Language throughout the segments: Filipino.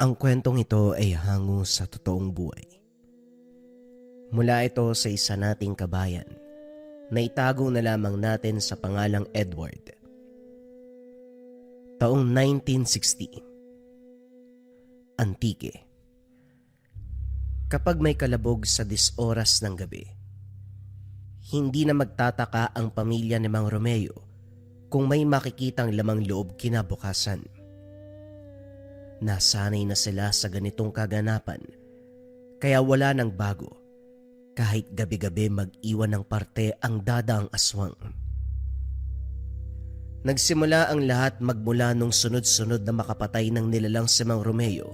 Ang kwentong ito ay hango sa totoong buhay. Mula ito sa isa nating kabayan na itago na lamang natin sa pangalang Edward. Taong 1960. Antique. Kapag may kalabog sa 10 oras ng gabi, hindi na magtataka ang pamilya ni Mang Romeo kung may makikitang lamang loob kinabukasan. Nasanay na sila sa ganitong kaganapan, kaya wala nang bago kahit gabi-gabi mag-iwan ng parte ang dadaang aswang. Nagsimula ang lahat magmula nung sunod-sunod na makapatay ng nilalang si Mang Romeo.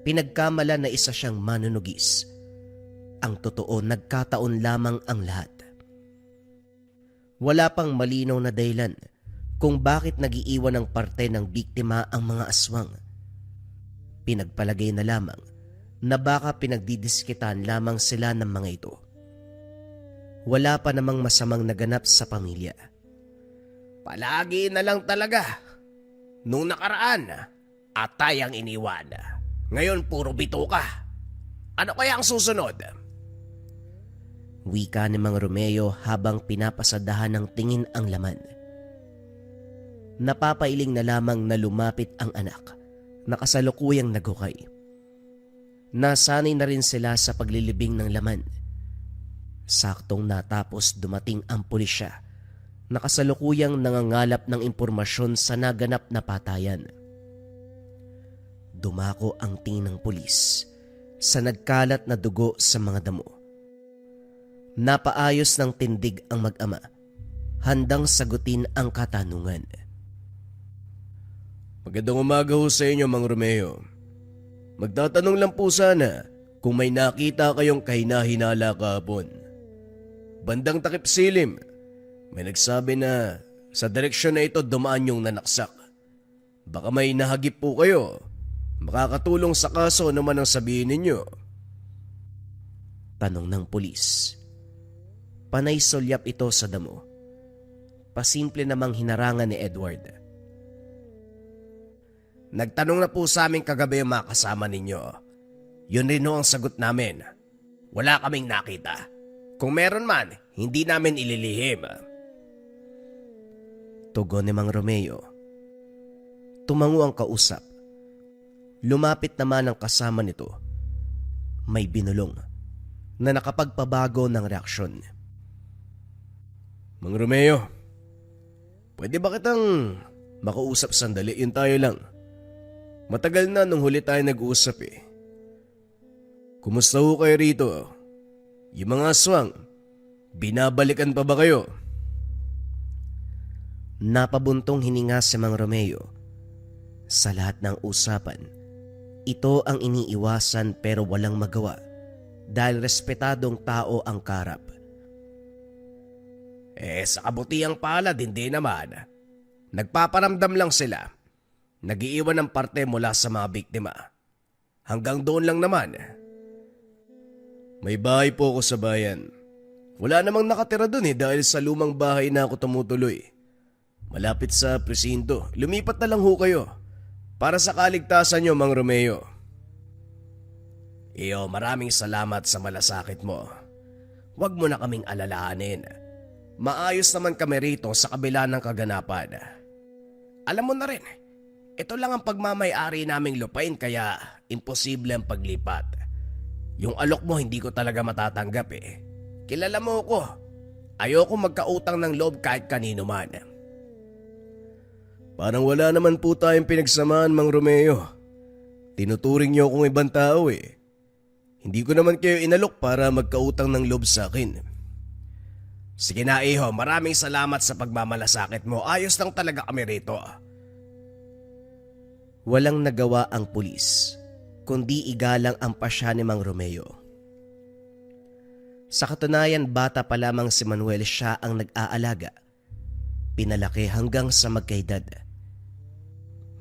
Pinagkamala na isa siyang manunugis. Ang totoo, nagkataon lamang ang lahat. Wala pang malinaw na dahilan kung bakit nagiiwan ng parte ng biktima ang mga aswang. Pinagpalagay na lamang na baka pinagdidiskitan lamang sila ng mga ito. Wala pa namang masamang naganap sa pamilya. Palagi na lang talaga. Nung nakaraan, atay ang iniwan. Ngayon puro bituka. Ano kaya ang susunod? Wika ni Mang Romeo habang pinapasadahan ng tingin ang laman. Napapailing na lamang na lumapit ang anak na kasalukuyang naghukay. Nasanay na rin sila sa paglilibing ng laman. Saktong natapos dumating ang pulisya na kasalukuyang nangangalap ng impormasyon sa naganap na patayan. Dumako ang tingin ng pulis sa nagkalat na dugo sa mga damo. Napaayos ng tindig ang mag-ama, handang sagutin ang katanungan. Magandang umaga ho sa inyo, Mang Romeo. Magtatanong lang po sana kung may nakita kayong kahina-hinala kahapon. Bandang takip silim, may nagsabi na sa direksyon na ito dumaan yung nanaksak. Baka may nahagip po kayo. Makakatulong sa kaso naman ang sabihin ninyo. Tanong ng pulis. Panay solyap ito sa damo. Pasimple namang hinarangan ni Edward. Nagtanong na po sa amin kagabi yung mga kasama ninyo. Yun rin ho ang sagot namin. Wala kaming nakita. Kung meron man, hindi namin ililihim. Tugon ni Mang Romeo. Tumango ang kausap. Lumapit naman ang kasama nito. May binulong na nakapagpabago ng reaksyon. Mang Romeo, pwede ba kitang makausap sandali? Yun tayo lang. Matagal na nung huli tayo nag-uusap eh. Kumusta ho kayo rito? Yung mga aswang, binabalikan pa ba kayo? Napabuntong hininga si Mang Romeo. Sa lahat ng usapan, ito ang iniiwasan pero walang magawa dahil respetadong tao ang karap. Sa kabutiang palad, hindi naman. Nagpaparamdam lang sila. Nagiiwan ng parte mula sa mga biktima. Hanggang doon lang naman. May bahay po ako sa bayan. Wala namang nakatira doon dahil sa lumang bahay na ako tumutuloy. Malapit sa presinto. Lumipat na lang ho kayo. Para sa kaligtasan nyo, Mang Romeo. Iyo, maraming salamat sa malasakit mo. Huwag mo na kaming alalahanin. Maayos naman kami rito sa kabila ng kaganapan. Alam mo na rin, ito lang ang pagmamay-ari naming lupain kaya imposible ang paglipat. Yung alok mo hindi ko talaga matatanggap eh. Kilala mo ko. Ayoko magkautang ng loob kahit kanino man. Parang wala naman po tayong pinagsamahan, Mang Romeo. Tinuturing niyo akong ibang tao eh. Hindi ko naman kayo inalok para magkautang ng loob sa akin. Sige na iho, maraming salamat sa pagmamalasakit mo. Ayos lang talaga kami rito. Walang nagawa ang pulis, kundi igalang ang pasya ni Mang Romeo. Sa katunayan, bata pa lamang si Manuel, siya ang nag-aalaga. Pinalaki hanggang sa magkaedad.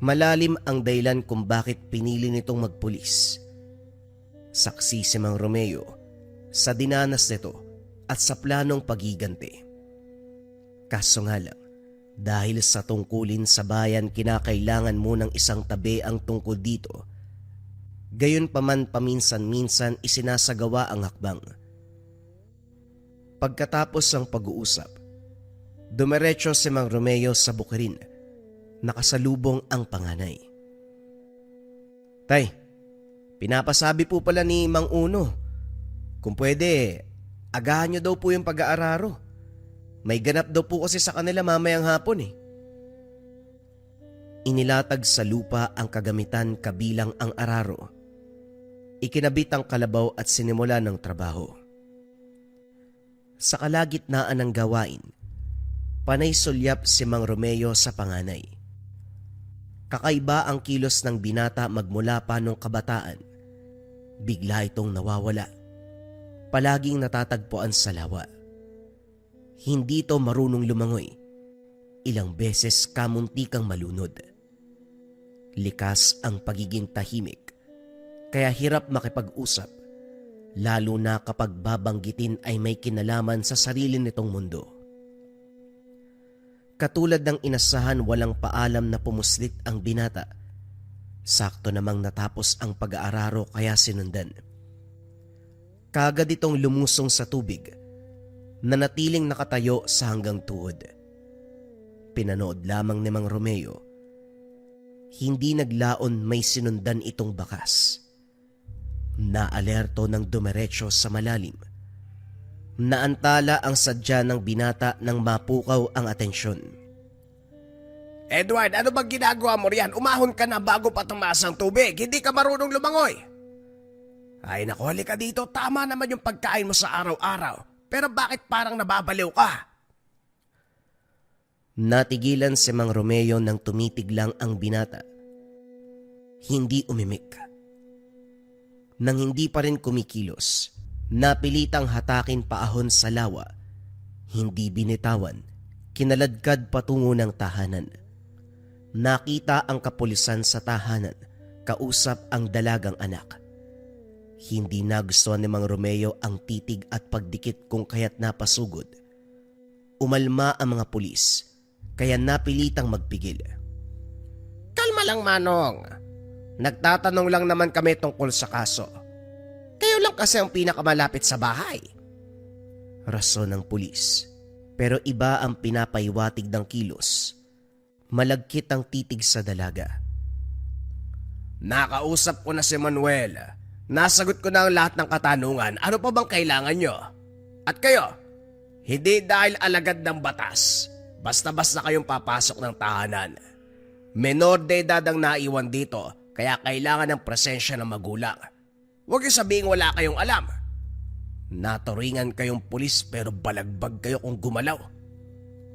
Malalim ang dahilan kung bakit pinili nitong magpulis. Saksi si Mang Romeo sa dinanas nito at sa planong pagiganti. Kaso nga lang, Dahil sa tungkulin sa bayan, kinakailangan mo ng isang tabi ang tungkol dito. Gayon paman paminsan-minsan isinasagawa ang hakbang. Pagkatapos ng pag-uusap, dumiretso si Mang Romeo sa bukirin. Nakasalubong ang panganay. Tay, pinapasabi po pala ni Mang Uno, kung pwede, agahan nyo daw po yung pag-aararo. May ganap daw po kasi sa kanila mamayang hapon eh. Inilatag sa lupa ang kagamitan kabilang ang araro. Ikinabit ang kalabaw at sinimula ng trabaho. Sa kalagitnaan ng gawain, panay sulyap si Mang Romeo sa panganay. Kakaiba ang kilos ng binata magmula pa nung kabataan. Bigla itong nawawala. Palaging natatagpuan sa lawa. Hindi ito marunong lumangoy. Ilang beses kamuntikang malunod. Likas ang pagiging tahimik, kaya hirap makipag-usap, lalo na kapag babanggitin ay may kinalaman sa sarili nitong mundo. Katulad ng inasahan, walang paalam na pumuslit ang binata. Sakto namang natapos ang pag-aararo kaya sinundan. Kaagad itong lumusong sa tubig, nanatiling nakatayo sa hanggang tuhod. Pinanood lamang ni Mang Romeo. Hindi naglaon may sinundan itong bakas. Naalerto ng dumiretso sa malalim. Naantala ang sadya ng binata nang mapukaw ang atensyon. Edward, ano bang ginagawa mo riyan? Umahon ka na bago pa tumaas ang tubig. Hindi ka marunong lumangoy. Ay naku, halika dito. Tama naman yung pagkain mo sa araw-araw. Pero bakit parang nababaliw ka? Natigilan si Mang Romeo nang tumitig lang ang binata. Hindi umimik. Nang hindi pa rin kumikilos, napilitang hatakin paahon sa lawa. Hindi binitawan, kinaladkad patungo ng tahanan. Nakita ang kapulisan sa tahanan, kausap ang dalagang anak. Hindi nagustuhan ni Mang Romeo ang titig at pagdikit kung kaya't napasugod. Umalma ang mga pulis, kaya napilitang magpigil. Kalma lang, Manong. Nagtatanong lang naman kami tungkol sa kaso. Kayo lang kasi ang pinakamalapit sa bahay. Rason ng pulis, pero iba ang pinapaiwatig ng kilos. Malagkit ang titig sa dalaga. Nakausap ko na si Manuel. Nasagot ko na ang lahat ng katanungan. Ano pa bang kailangan nyo? At kayo, hindi dahil alagad ng batas, basta-basta kayong papasok ng tahanan. Menor de edad ang naiwan dito, kaya kailangan ng presensya ng magulang. Huwag yung sabihin wala kayong alam. Naturingan kayong pulis pero balagbag kayo kung gumalaw.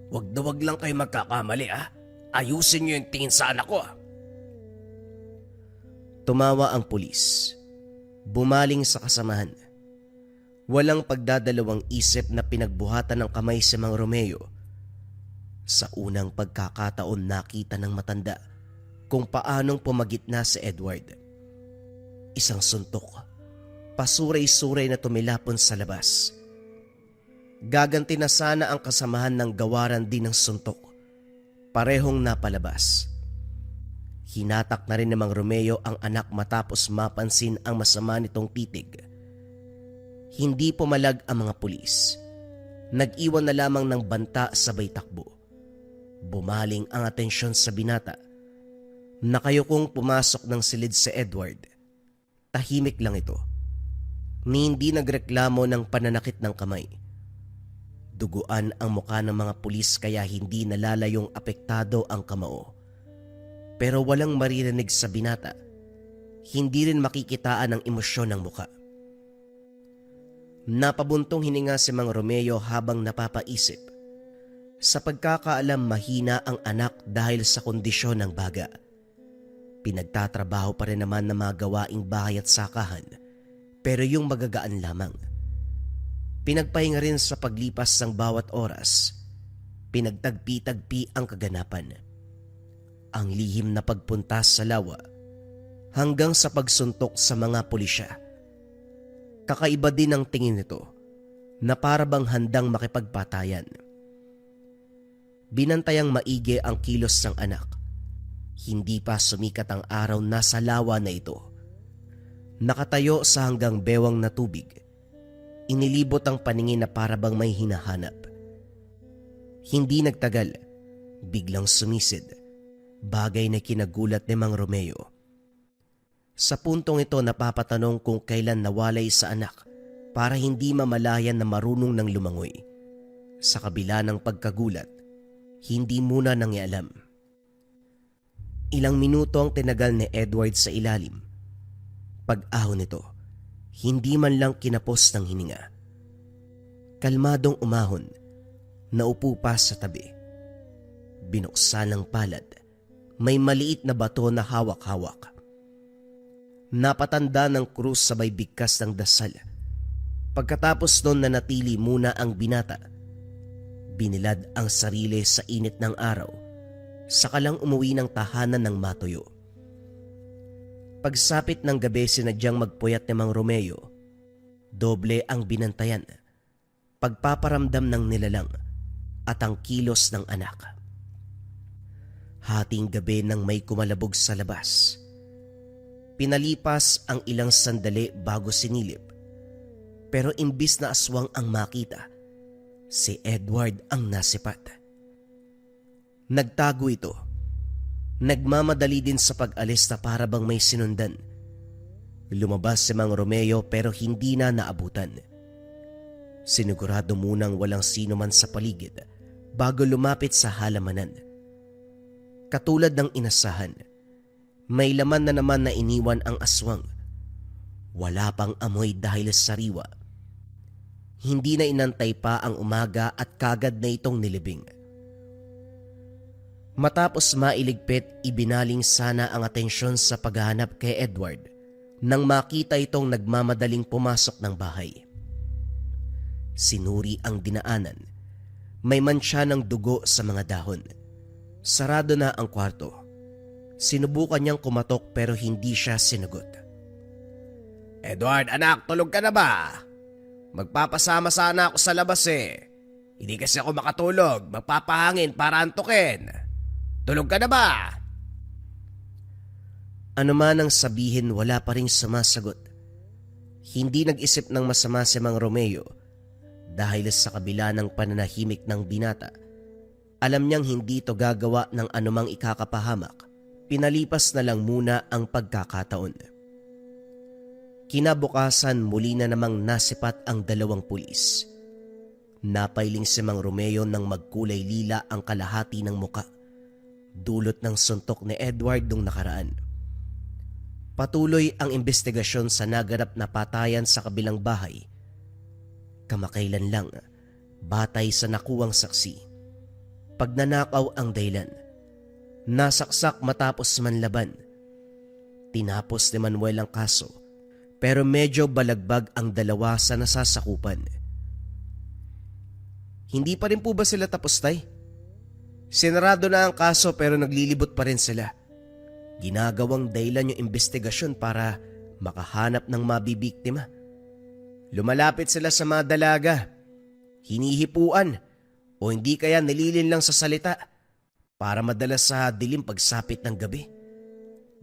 Huwag na huwag lang kayo magkakamali ha. Ayusin nyo yung tingin sa anak ko. Tumawa ang pulis. Bumaling sa kasamahan. Walang pagdadalawang isip na pinagbuhatan ng kamay si Mang Romeo. Sa unang pagkakataon nakita ng matanda kung paanong pumagitna si Edward. Isang suntok, pasuray-suray na tumilapon sa labas. Gaganti na sana ang kasamahan ng gawaran din ng suntok. Parehong napalabas. Hinatak na rin ni Mang Romeo ang anak matapos mapansin ang masama nitong titig. Hindi pumalag ang mga pulis. Nag-iwan na lamang ng banta sabay takbo. Bumaling ang atensyon sa binata. Nakayukong pumasok ng silid si Edward. Tahimik lang ito. Ni hindi nagreklamo ng pananakit ng kamay. Duguan ang muka ng mga pulis kaya hindi nalalayong apektado ang kamao. Pero walang maririnig sa binata. Hindi rin makikitaan ang emosyon ng muka. Napabuntong hininga si Mang Romeo habang napapaisip. Sa pagkakaalam mahina ang anak dahil sa kondisyon ng baga. Pinagtatrabaho pa rin naman ng mga gawaing bahay at sakahan, pero yung magagaan lamang. Pinagpahinga rin sa paglipas ng bawat oras. Pinagtagpi-tagpi ang kaganapan. Ang lihim na pagpunta sa lawa hanggang sa pagsuntok sa mga pulisya. Kakaiba din ang tingin nito na para bang handang makipagpatayan. Binantayang maigi ang kilos ng anak. Hindi pa sumikat ang araw, nasa lawa na ito. Nakatayo sa hanggang bewang na tubig. Inilibot ang paningin na para bang may hinahanap. Hindi nagtagal, biglang sumisid. Bagay na kinagulat ni Mang Romeo. Sa puntong ito napapatanong kung kailan nawalay sa anak para hindi mamalayan na marunong ng lumangoy. Sa kabila ng pagkagulat, hindi muna nangialam. Ilang minuto ang tinagal ni Edward sa ilalim. Pag-ahon nito, hindi man lang kinapos ng hininga. Kalmadong umahon, naupo pa sa tabi. Binuksan ng palad, may maliit na bato na hawak-hawak. Napatanda ng krus sabay bigkas ng dasal. Pagkatapos noon nanatili muna ang binata. Binilad ang sarili sa init ng araw, saka lang umuwi ng tahanan ng matuyo. Pagsapit ng gabi sinadyang magpuyat ni Mang Romeo. Doble ang binantayan, pagpaparamdam ng nilalang at ang kilos ng anak. Hating gabi nang may kumalabog sa labas. Pinalipas ang ilang sandali bago sinilip. Pero imbis na aswang ang makita, si Edward ang nasipat. Nagtago ito. Nagmamadali din sa pag-alis na para bang may sinundan. Lumabas si Mang Romeo pero hindi na naabutan. Sinigurado munang walang sino man sa paligid bago lumapit sa halamanan. Katulad ng inasahan, may laman na naman na iniwan ang aswang. Wala pang amoy dahil sa sariwa. Hindi na inantay pa ang umaga at kagad na itong nilibing. Matapos mailigpit, ibinaling sana ang atensyon sa paghahanap kay Edward nang makita itong nagmamadaling pumasok ng bahay. Sinuri ang dinaanan. May mantsa ng dugo sa mga dahon. Sarado na ang kwarto. Sinubukan niyang kumatok pero hindi siya sinagot. Edward, anak, tulog ka na ba? Magpapasama sana ako sa labas eh. Hindi kasi ako makatulog. Magpapahangin para antukin. Tulog ka na ba? Ano man ang sabihin, wala pa ring sumasagot. Hindi nag-isip ng masama si Mang Romeo dahil sa kabila ng pananahimik ng binata. Alam niyang hindi ito gagawa ng anumang ikakapahamak. Pinalipas na lang muna ang pagkakataon. Kinabukasan muli na namang nasipat ang dalawang pulis. Napailing si Mang Romeo nang magkulay lila ang kalahati ng muka. Dulot ng suntok ni Edward nung nakaraan. Patuloy ang investigasyon sa naganap na patayan sa kabilang bahay. Kamakailan lang, batay sa nakuwang saksi. Pagnanakaw ang dahilan. Nasaksak matapos manlaban. Tinapos ni Manuel ang kaso, pero medyo balagbag ang dalawa sa nasasakupan. Hindi pa rin po ba sila tapos, Tay? Sinarado na ang kaso pero naglilibot pa rin sila. Ginagawang dahilan yung investigasyon para makahanap ng mabibiktima. Lumalapit sila sa mga dalaga, hinihipuan o hindi kaya nililin lang sa salita para madala sa dilim pagsapit ng gabi.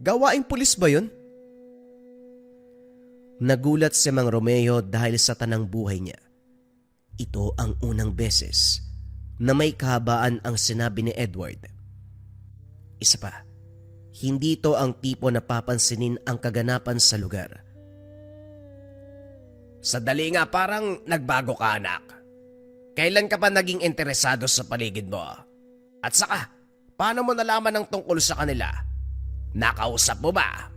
Gawaing pulis ba yun? Nagulat si Mang Romeo dahil sa tanang buhay niya. Ito ang unang beses na may kahabaan ang sinabi ni Edward. Isa pa, hindi ito ang tipo na papansinin ang kaganapan sa lugar. Sadali nga, parang nagbago ka, anak. Kailan ka pa naging interesado sa paligid mo? At saka, paano mo nalaman ang tungkol sa kanila? Nakausap mo ba?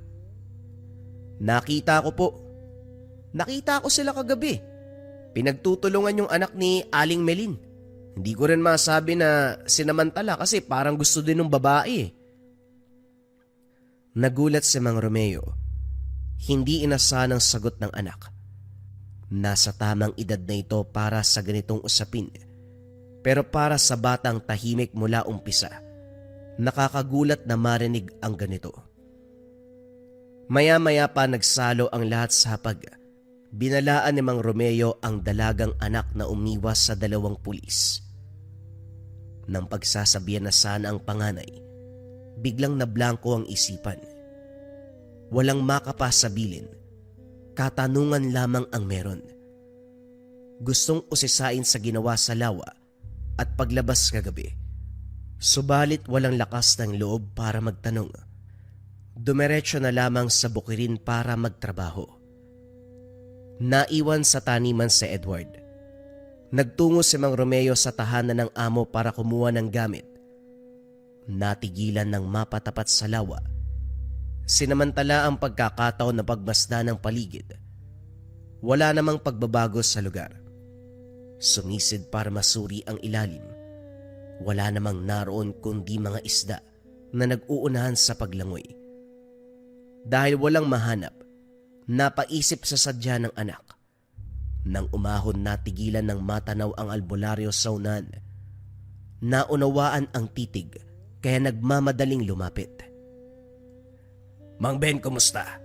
Nakita ko po. Nakita ko sila kagabi. Pinagtutulungan yung anak ni Aling Melin. Hindi ko rin masabi na sinamantala kasi parang gusto din ng babae. Nagulat si Mang Romeo. Hindi inasahan ang sagot ng anak. Nasa tamang edad na ito para sa ganitong usapin. Pero para sa batang tahimik mula umpisa, nakakagulat na marinig ang ganito. Maya-maya pa nagsalo ang lahat sa hapag. Binalaan ni Mang Romeo ang dalagang anak na umiwas sa dalawang pulis. Nang pagsasabihan na sana ang panganay, biglang nablangko ang isipan. Walang makapasabilin, katanungan lamang ang meron. Gustong usisain sa ginawa sa lawa at paglabas kagabi. Subalit walang lakas ng loob para magtanong. Dumiretso na lamang sa bukirin para magtrabaho. Naiwan sa taniman si Edward. Nagtungo si Mang Romeo sa tahanan ng amo para kumuha ng gamit. Natigilan ng mapatapat sa lawa. Sinamantala ang pagkakataon na pagmasdan ng paligid. Wala namang pagbabago sa lugar. Sumisid para masuri ang ilalim. Wala namang naroon kundi mga isda na nag-uunahan sa paglangoy. Dahil walang mahanap, napaisip sa sadya ng anak. Nang umahon natigilan ng matanaw ang albularyo sa unan. Naunawaan ang titig kaya nagmamadaling lumapit. Mang Ben, kumusta?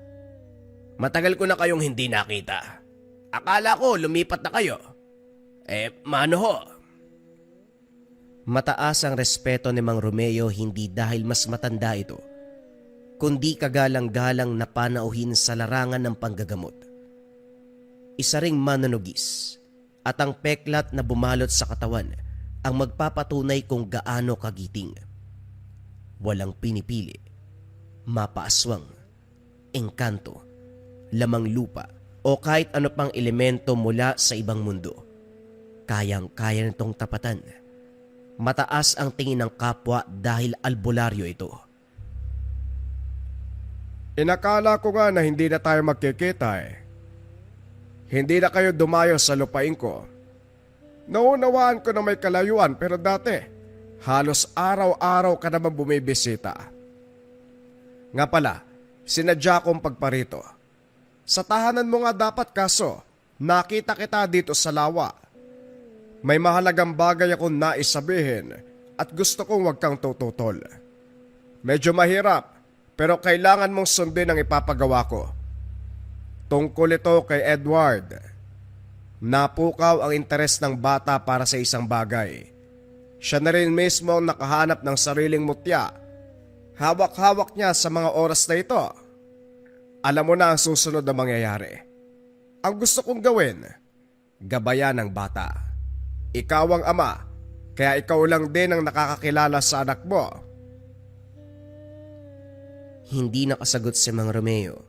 Matagal ko na kayong hindi nakita. Akala ko lumipat na kayo. Mano ho? Mataas ang respeto ni Mang Romeo hindi dahil mas matanda ito, kundi kagalang-galang na panauhin sa larangan ng panggagamot. Isa ring manunugis at ang peklat na bumalot sa katawan ang magpapatunay kung gaano kagiting. Walang pinipili, mapaaswang, engkanto, lamang lupa o kahit ano pang elemento mula sa ibang mundo. Kayang-kaya nitong tapatan. Mataas ang tingin ng kapwa dahil albularyo ito. Inakala ko nga na hindi na tayo magkikita Hindi na kayo dumayo sa lupain ko. Naunawaan ko na may kalayuan pero dati, halos araw-araw ka naman bumibisita. Nga pala, sinadya kong pagparito. Sa tahanan mo nga dapat kaso, nakita kita dito sa lawa. May mahalagang bagay akong naisabihin at gusto kong wag kang tututol. Medyo mahirap pero kailangan mong sundin ang ipapagawa ko. Tungkol ito kay Edward. Napukaw ang interes ng bata para sa isang bagay. Siya na rin mismo ang nakahanap ng sariling mutya. Hawak-hawak niya sa mga oras na ito. Alam mo na ang susunod na mangyayari. Ang gusto kong gawin, gabayan ng bata. Ikaw ang ama, kaya ikaw lang din ang nakakakilala sa anak mo. Hindi nakasagot si Mang Romeo.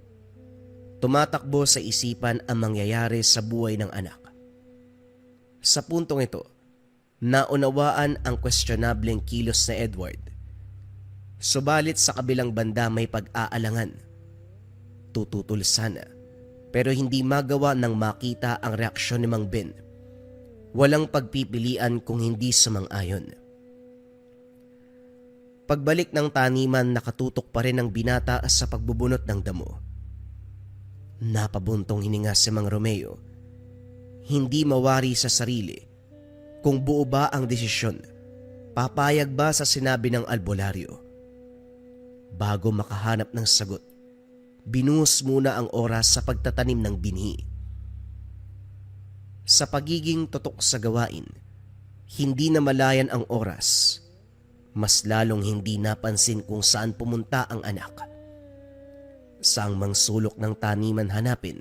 Tumatakbo sa isipan ang mangyayari sa buhay ng anak. Sa puntong ito, naunawaan ang questionableng kilos na Edward. Subalit sa kabilang banda may pag-aalangan. Tututol sana, pero hindi magawa nang makita ang reaksyon ni Mang Ben. Walang pagpipilian kung hindi sumang-ayon. Pagbalik ng taniman, nakatutok pa rin ang binata sa pagbubunot ng damo. Napabuntong hininga si Mang Romeo. Hindi mawari sa sarili kung buo ba ang desisyon, papayag ba sa sinabi ng albularyo. Bago makahanap ng sagot, binuhos muna ang oras sa pagtatanim ng binhi. Sa pagiging totok sa gawain, hindi na malayan ang oras. Mas lalong hindi napansin kung saan pumunta ang anak. Saang mang sulok ng taniman hanapin,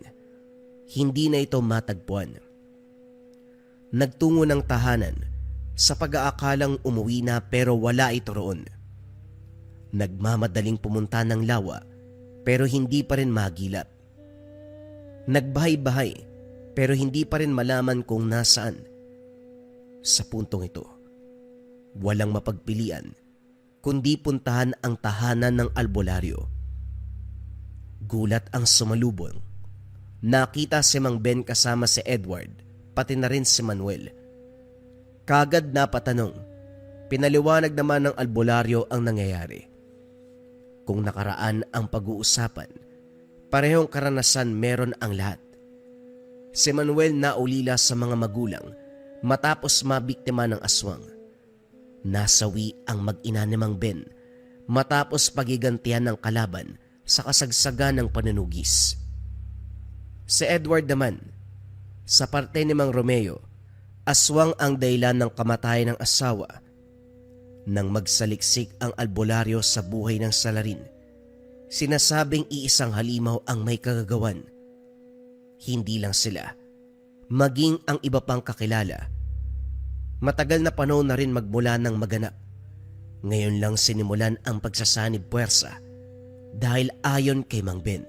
hindi na ito matagpuan. Nagtungo ng tahanan sa pag-aakalang umuwi na pero wala ito roon. Nagmamadaling pumunta ng lawa pero hindi pa rin magilap. Nagbahay-bahay pero hindi pa rin malaman kung nasaan. Sa puntong ito, walang mapagpilian kundi puntahan ang tahanan ng albularyo. Gulat ang sumalubong. Nakita si Mang Ben kasama si Edward, pati na rin si Manuel. Kagad napatanong, pinaliwanag naman ng albularyo ang nangyayari. Kung nakaraan ang pag-uusapan, parehong karanasan meron ang lahat. Si Manuel naulila sa mga magulang matapos mabiktima ng aswang. Nasawi ang mag-ina ni Mang Ben matapos pagigantihan ng kalaban sa kasagsagan ng panunugis. Si Edward naman, sa parte ni Mang Romeo, aswang ang dahilan ng kamatayan ng asawa Nang magsaliksik ang albularyo sa buhay ng salarin, sinasabing iisang halimaw ang may kagagawan. Hindi lang sila, maging ang iba pang kakilala. Matagal na panahon na rin magmula ng maganap. Ngayon lang sinimulan ang pagsasanib puwersa dahil ayon kay Mang Ben.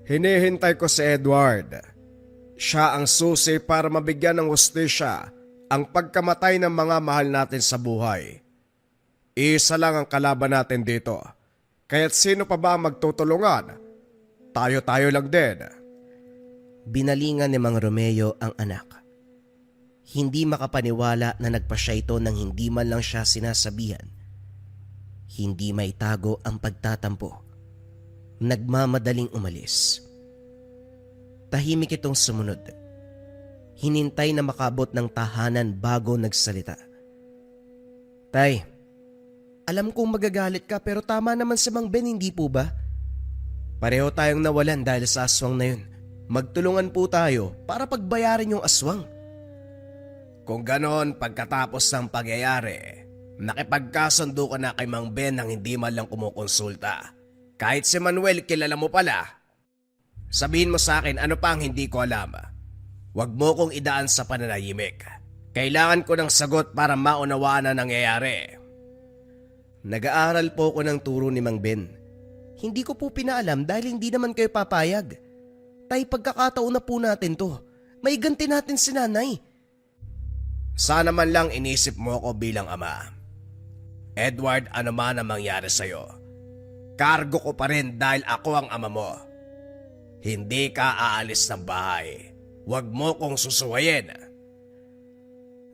Hinihintay ko si Edward. Siya ang susi para mabigyan ng hustisya ang pagkamatay ng mga mahal natin sa buhay. Isa lang ang kalaban natin dito. Kaya't sino pa ba ang magtutulungan? Tayo-tayo lang din. Binalingan ni Mang Romeo ang anak. Hindi makapaniwala na nagpa siya ito nang hindi man lang siya sinasabihan. Hindi maitago ang pagtatampo. Nagmamadaling umalis. Tahimik itong sumunod. Hinintay na makabot ng tahanan bago nagsalita. Tay, alam kong magagalit ka pero tama naman si Mang Ben, hindi po ba? Pareho tayong nawalan dahil sa aswang na yun. Magtulungan po tayo para pagbayarin yung aswang. Kung ganon, pagkatapos ng pagyayari, nakipagkasundo ka na kay Mang Ben nang hindi man lang kumukonsulta. Kahit si Manuel kilala mo pala. Sabihin mo sa akin ano pa ang hindi ko alam. Huwag mo kong idaan sa pananahimik. Kailangan ko ng sagot para maunawaan na nangyayari. Nag-aaral po ako ng turo ni Mang Ben. Hindi ko po pinaalam dahil hindi naman kayo papayag. Tay, pagkakataon na po natin to. May ganti natin si nanay. Sana man lang inisip mo ko bilang ama. Edward, ano man ang mangyari sa'yo, kargo ko pa rin dahil ako ang ama mo. Hindi ka aalis ng bahay. Huwag mo kong susuwayin.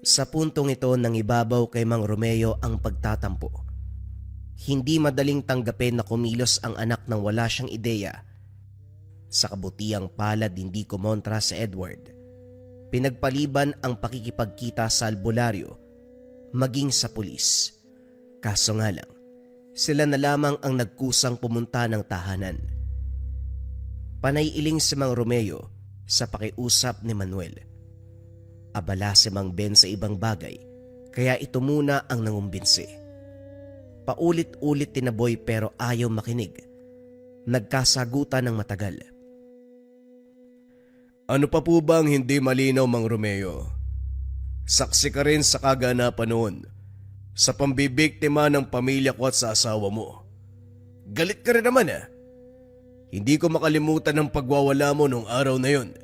Sa puntong ito nang ibabaw kay Mang Romeo ang pagtatampo. Hindi madaling tanggapin na kumilos ang anak nang wala siyang ideya. Sa kabutiang palad hindi kumontra sa Edward. Pinagpaliban ang pakikipagkita sa albularyo, maging sa pulis. Kaso nga lang, sila na lamang ang nagkusang pumunta ng tahanan. Panay-iling si Mang Romeo sa pakiusap ni Manuel. Abala si Mang Ben sa ibang bagay, kaya ito muna ang nangumbinsi. Paulit-ulit tinaboy pero ayaw makinig. Nagkasagutan ng matagal. Ano pa po bang hindi malinaw, Mang Romeo? Saksi ka rin sa kaganapan noon, sa pambibiktima ng pamilya ko at sa asawa mo. Galit ka rin naman Hindi ko makalimutan ang pagwawala mo nung araw na yon.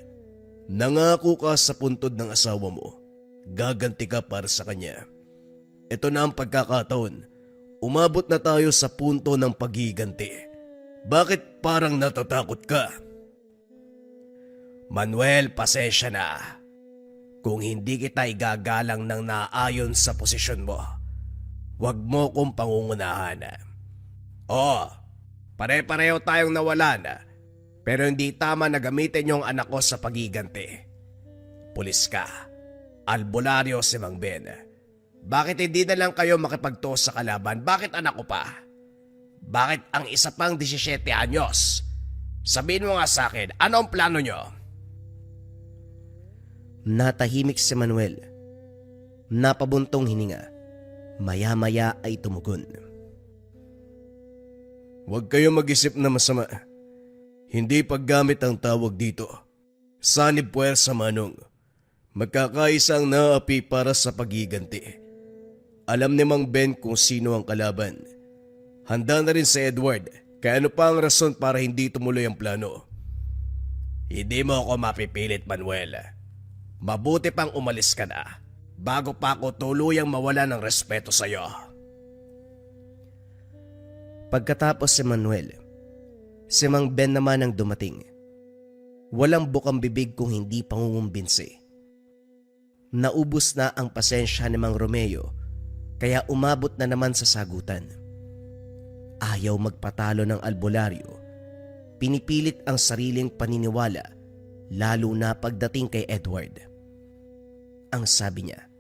Nangako ka sa puntod ng asawa mo. Gaganti ka para sa kanya. Ito na ang pagkakataon. Umabot na tayo sa punto ng paghiganti. Bakit parang natatakot ka? Manuel, pasensya na. Kung hindi kita igagalang ng naayon sa posisyon mo, huwag mo kong pangungunahan. Oo, pare-pareho tayong nawalan, pero hindi tama na gamitin yung anak ko sa paghiganti. Pulis ka. Albularyo si Mang Ben. Bakit hindi na lang kayo makipagtuos sa kalaban? Bakit anak ko pa? Bakit ang isa pang 17 anyos? Sabihin mo nga sa akin, ano ang plano nyo? Natahimik si Manuel. Napabuntong hininga. Maya-maya ay tumugon. Huwag kayo mag-isip na masama. Hindi paggamit ang tawag dito. Sanib puwersa, Manong. Magkakaisa ang naapi para sa paghiganti. Alam ni Mang Ben kung sino ang kalaban. Handa na rin si Edward, kaya ano pa ang rason para hindi tumuloy ang plano? Hindi mo ako mapipilit, Manuel. Mabuti pang umalis ka na bago pa ako tuluyang mawala ng respeto sa iyo. Pagkatapos si Manuel, si Mang Ben naman ang dumating. Walang bukang bibig kung hindi pangungumbinsi. Naubos na ang pasensya ni Mang Romeo, kaya umabot na naman sa sagutan. Ayaw magpatalo ng albularyo. Pinipilit ang sariling paniniwala, lalo na pagdating kay Edward. Ang sabi niya,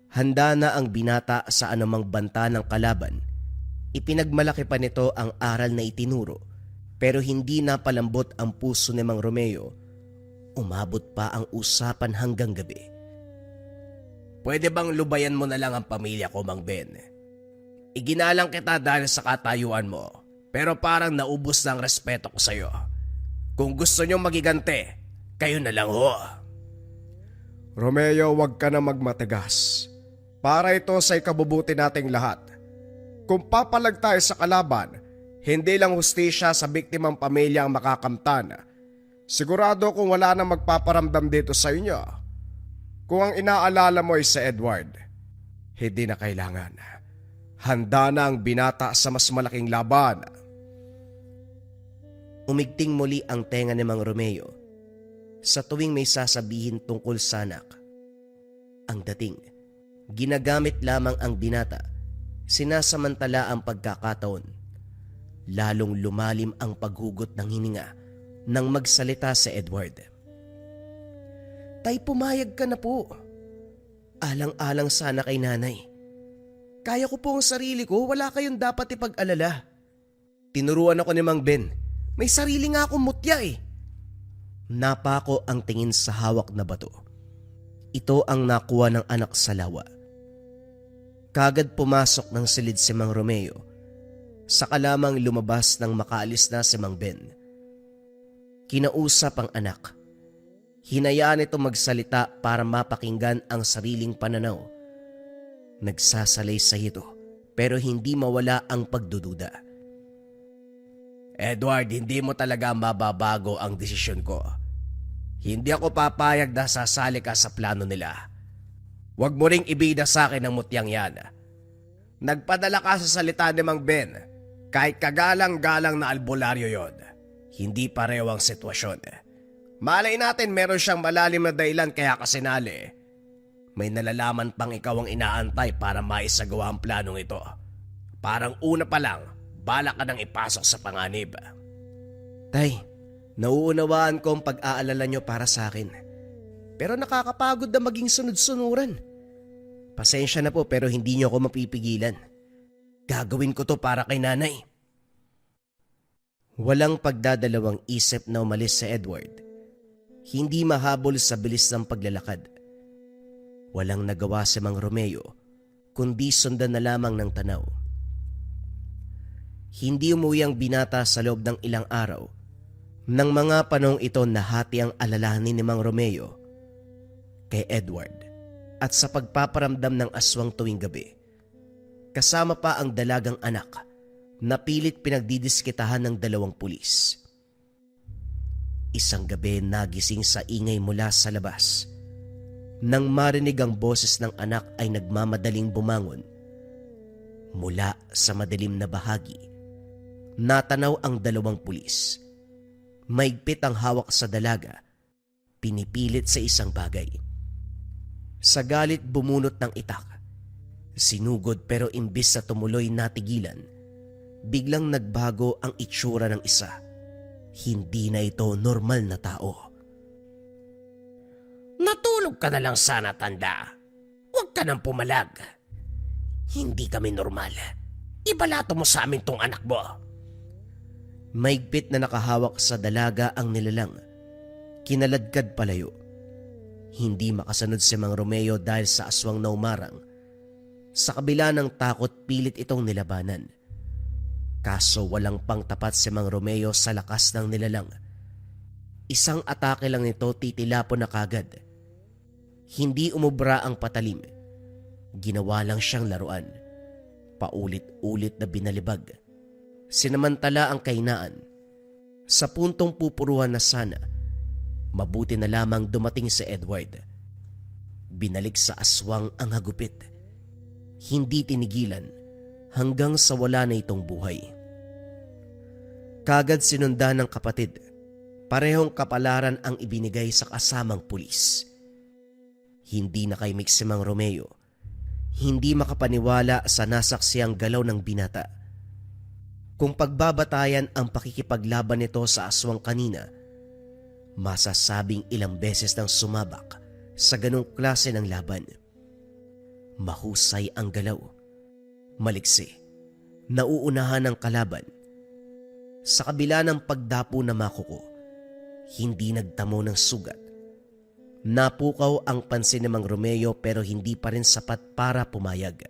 handa na ang binata sa anumang banta ng kalaban. Ipinagmalaki pa nito ang aral na itinuro, pero hindi napalambot ang puso ni Mang Romeo. Umabot pa ang usapan hanggang gabi. Pwede bang lubayan mo na lang ang pamilya ko, Mang Ben? Iginalang kita dahil sa katayuan mo, pero parang naubos na ang respeto ko sa'yo. Kung gusto nyo magigante, kayo na lang ho. Romeo, huwag ka na magmatigas. Para ito sa ikabubuti nating lahat. Kung papalag tayo sa kalaban, hindi lang hustisya sa biktimang pamilya ang makakamtan. Sigurado kung wala nang magpaparamdam dito sa inyo. Kung ang inaalala mo ay si Edward, hindi na kailangan. Handa na ang binata sa mas malaking laban. Umigting muli ang tenga ni Mang Romeo sa tuwing may sasabihin tungkol sa anak. Ang dating, ginagamit lamang ang binata, sinasamantala ang pagkakataon. Lalong lumalim ang paghugot ng hininga nang magsalita si Edward. Tay, pumayag ka na po. Alang-alang sana kay nanay. Kaya ko po ang sarili ko, wala kayong dapat ipag-alala. Tinuruan ako ni Mang Ben. May sarili nga akong mutya eh. Napako ang tingin sa hawak na bato. Ito ang nakuha ng anak sa lawa. Kagad pumasok ng silid si Mang Romeo. Saka lamang lumabas nang makaalis na si Mang Ben. Kinausap ang anak. Hinayaan ito magsalita para mapakinggan ang sariling pananaw. Nagsasalay ito pero hindi mawala ang pagdududa. Edward, hindi mo talaga mababago ang desisyon ko. Hindi ako papayag na sasali ka sa plano nila. Huwag mo ring ibida sa akin ang mutyang yan. Nagpadala ka sa salita ni Mang Ben. Kahit kagalang-galang na albularyo yon, hindi pareho ang sitwasyon. Malay natin meron siyang malalim na dahilan kaya kasinali. May nalalaman pang ikaw ang inaantay para maisagawa ang planong ito. Parang una pa lang, balak ka nang ipasok sa panganib. Tay, nauunawaan ko ang pag-aalala nyo para sa akin. Pero nakakapagod na maging sunod-sunuran. Pasensya na po pero hindi nyo ako mapipigilan. Gagawin ko to para kay nanay. Walang pagdadalawang isip na umalis si Edward. Hindi mahabol sa bilis ng paglalakad. Walang nagawa si Mang Romeo, kundi sundan na lamang ng tanaw. Hindi umuwi ang binata sa loob ng ilang araw. Nang mga panong ito nahati ang alalahanin ni Mang Romeo kay Edward at sa pagpaparamdam ng aswang tuwing gabi. Kasama pa ang dalagang anak na pilit pinagdidiskitahan ng dalawang pulis. Isang gabi nagising sa ingay mula sa labas. Nang marinig ang boses ng anak ay nagmamadaling bumangon. Mula sa madilim na bahagi, natanaw ang dalawang pulis. Maigpit ang hawak sa dalaga, pinipilit sa isang bagay. Sa galit bumunot ng itak. Sinugod pero imbis na tumuloy natigilan, biglang nagbago ang itsura ng isa. Hindi na ito normal na tao. Natulog ka na lang sana, tanda. Huwag ka nang pumalag. Hindi kami normal. Ibalato mo sa amin tong anak mo. Maigpit na nakahawak sa dalaga ang nilalang. Kinaladkad palayo. Hindi makasunod si Mang Romeo dahil sa aswang na umarang. Sa kabila ng takot pilit itong nilabanan. Kaso walang pangtapat si Mang Romeo sa lakas ng nilalang. Isang atake lang nito titilapon na kagad. Hindi umubra ang patalim. Ginawa lang siyang laruan. Paulit-ulit na binalibag. Sinamantala ang kahinaan. Sa puntong pupuruhan na sana, mabuti na lamang dumating si Edward. Binalik sa aswang ang hagupit. Hindi tinigilan hanggang sa wala na itong buhay. Kagad sinundan ng kapatid. Parehong kapalaran ang ibinigay sa kasamang pulis. Hindi nakaimik si Mang Romeo. Hindi makapaniwala sa nasaksiyang galaw ng binata. Kung pagbabatayan ang pakikipaglaban nito sa aswang kanina, masasabing ilang beses nang sumabak sa ganong klase ng laban. Mahusay ang galaw. Maliksi. Nauunahan ng kalaban. Sa kabila ng pagdapo na makuko, hindi nagtamo ng sugat. Napukaw ang pansin ni Mang Romeo pero hindi pa rin sapat para pumayag.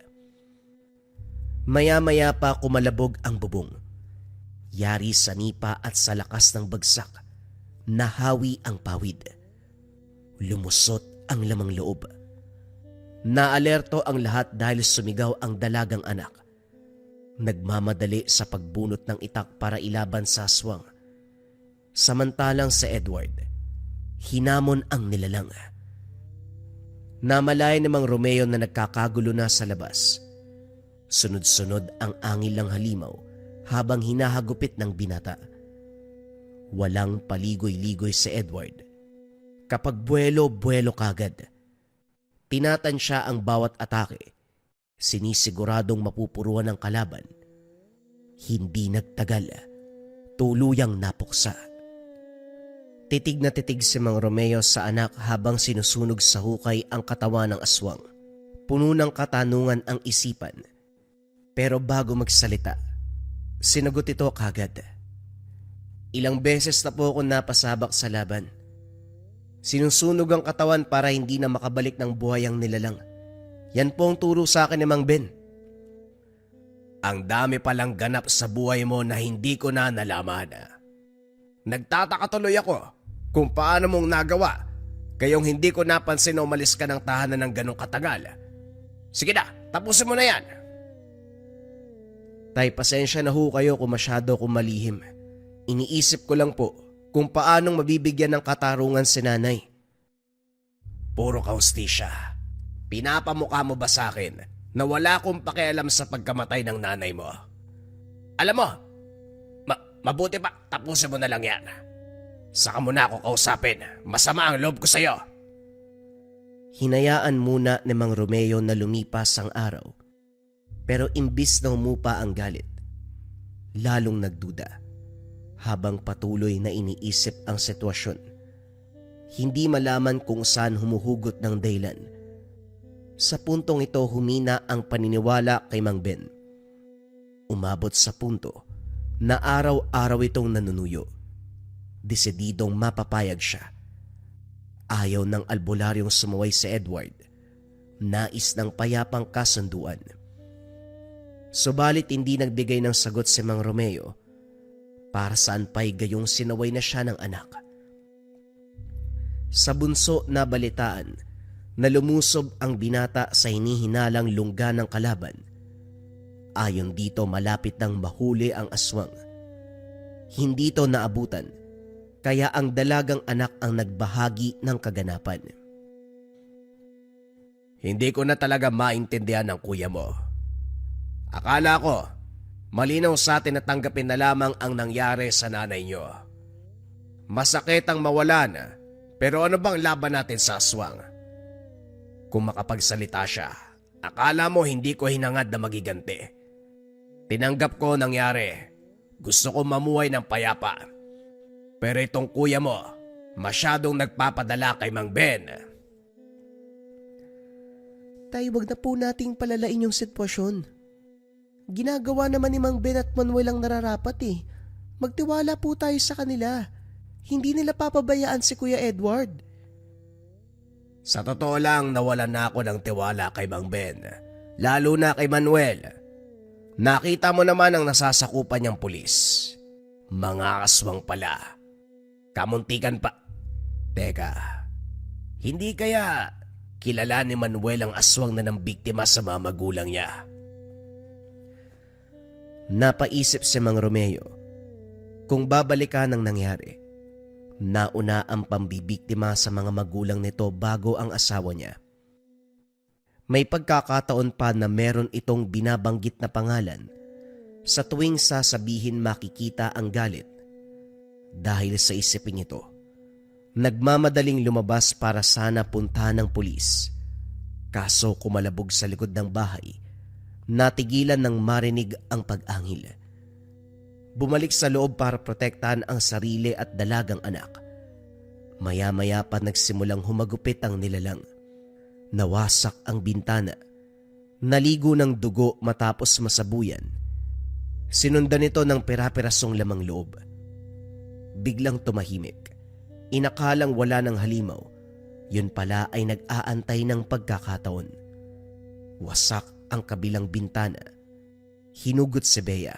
Maya-maya pa kumalabog ang bubong. Yari sa nipa at sa lakas ng bagsak, nahawi ang pawid. Lumusot ang lamang loob. Naalerto ang lahat dahil sumigaw ang dalagang anak. Nagmamadali sa pagbunot ng itak para ilaban sa aswang. Samantalang si Edward, hinamon ang nilalang. Namalay ni Mang Romeo na nagkakagulo na sa labas. Sunod-sunod ang angil ng halimaw habang hinahagupit ng binata. Walang paligoy-ligoy si Edward. Kapag buwelo kagad. Tinatansya ang bawat atake. Sinisiguradong mapupuruan ng kalaban. Hindi nagtagal. Tuluyang napuksa. Titig na titig si Mang Romeo sa anak habang sinusunog sa hukay ang katawan ng aswang. Puno ng katanungan ang isipan. Pero bago magsalita, sinagot ito kagad. Ilang beses na po ako napasabak sa laban. Sinusunog ang katawan para hindi na makabalik ng buhay ang nilalang. Yan po ang turo sa akin ni Mang Ben. Ang dami palang ganap sa buhay mo na hindi ko na nalaman. Nagtataka tuloy ako kung paano mong nagawa kayong hindi ko napansin na umalis ka ng tahanan ng ganong katagal. Sige na, tapusin mo na yan. Tay, pasensya na ho kayo kung masyado akong malihim. Iniisip ko lang po kung paanong mabibigyan ng katarungan si nanay. Puro kaustisya. Pinapamukha mo ba sa akin na wala akong pakialam sa pagkamatay ng nanay mo? Alam mo, mabuti pa, tapusin mo na lang yan. Saka mo na ako kausapin. Masama ang loob ko sa'yo. Hinayaan muna ni Mang Romeo na lumipas ang araw. Pero imbis na humupa ang galit, lalong nagduda habang patuloy na iniisip ang sitwasyon. Hindi malaman kung saan humuhugot ng dahilan. Sa puntong ito humina ang paniniwala kay Mang Ben. Umabot sa punto na araw-araw itong nanunuyo. Desididong mapapayag siya. Ayaw ng albularyong sumuway si Edward. Nais ng payapang kasunduan. Subalit hindi nagbigay ng sagot si Mang Romeo. Para saan pa'y gayong sinaway na siya ng anak. Sa bunso na balitaan na lumusob ang binata sa hinihinalang lungga ng kalaban. Ayon dito malapit nang mahuli ang aswang. Hindi ito naabutan, kaya ang dalagang anak ang nagbahagi ng kaganapan. Hindi ko na talaga maintindihan ng kuya mo. Akala ko, malinaw sa atin na tanggapin na lamang ang nangyari sa nanay niyo. Masakit ang mawalan, pero ano bang laban natin sa aswang? Kung makapagsalita siya, akala mo hindi ko hinangad na magiganti. Tinanggap ko nangyari. Gusto ko mamuhay ng payapa. Pero itong kuya mo, masyadong nagpapadala kay Mang Ben. Tay, wag na po nating palalain yung sitwasyon. Ginagawa naman ni Mang Ben at Manuel ang nararapat eh. Magtiwala po tayo sa kanila. Hindi nila papabayaan si Kuya Edward. Sa totoo lang, nawalan na ako ng tiwala kay Mang Ben. Lalo na kay Manuel. Nakita mo naman ang nasasakupan niyang pulis. Mga aswang pala. Kamuntikan pa. Teka, hindi kaya kilala ni Manuel ang aswang na ng biktima sa mga magulang niya? Napaisip si Mang Romeo. Kung babalikan ang nangyari, nauna ang pambibiktima sa mga magulang nito bago ang asawa niya. May pagkakataon pa na meron itong binabanggit na pangalan sa tuwing sasabihin makikita ang galit. Dahil sa isipin ito, nagmamadaling lumabas para sana puntahan ng pulis. Kaso kumalabog sa likod ng bahay, natigilan ng marinig ang pag-angil. Bumalik sa loob para protektahan ang sarili at dalagang anak. Maya-maya pa nagsimulang humagupit ang nilalang. Nawasak ang bintana. Naligo ng dugo matapos masabuyan. Sinundan ito ng pera-perasong lamang loob. Biglang tumahimik. Inakalang wala ng halimaw. Yun pala ay nag-aantay ng pagkakataon. Wasak ang kabilang bintana. Hinugot si Bea.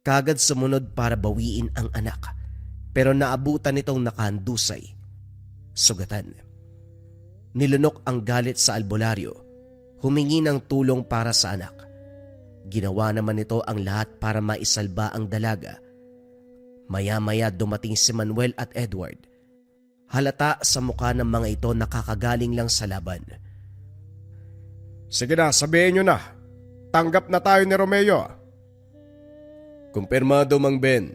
Kagad sumunod para bawiin ang anak, pero naabutan nitong nakahandusay. Sugatan. Nilunok ang galit sa albularyo. Humingi ng tulong para sa anak. Ginawa naman nito ang lahat para maisalba ang dalaga. Maya-maya dumating si Manuel at Edward. Halata sa mukha ng mga ito nakakagaling lang sa laban. Sige na, sabihin nyo na. Tanggap na tayo ni Romeo. Kumpirmado, Mang Ben.